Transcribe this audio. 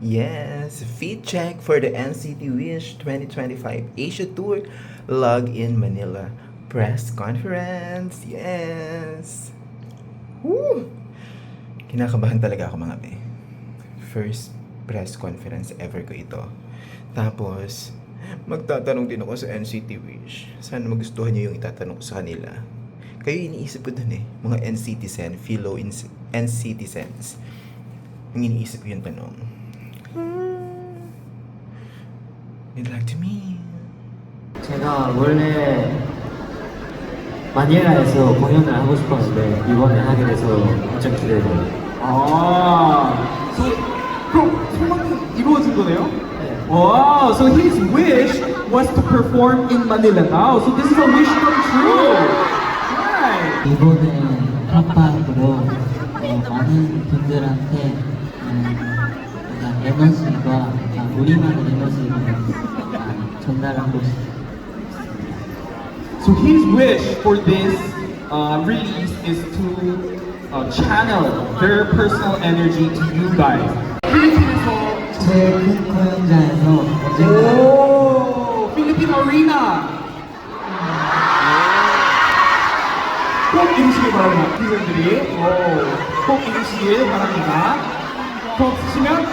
Yes, feed check for the NCT Wish 2025 Asia Tour Log in Manila press conference. Yes! Woo! Kinakabahan talaga ako mga be. First press conference ever ko ito. Tapos, magtatanong din ako sa NCT Wish. Sana magustuhan niyo yung itatanong ko sa kanila. Kayo iniisip ko dun eh, mga NCTzen, Philo NCTzens. Yung iniisip ko yung tanong. You'd like to meet? 제가 원래 마닐라에서 공연을 하고 싶었는데 이번에 하게 돼서 엄청 기대돼요. 아, 그럼 소망이 이루어진 거네요? 네. Wow, so his wish was to perform in Manila now. So this is a wish come true. Right. 이번에 팝팝으로 많은 분들한테 약간 에너지가 우리만의 에너지를 전달하고 싶습니다. So his wish for this release is to channel their personal energy to you guys. 필리핀에서 제일 큰 공연장에서 언젠가 오, 필리핀 어리나. 꼭 이루시길 바랍니다. 피선들이 꼭 이루시길 바랍니다. 꼭 쓰시면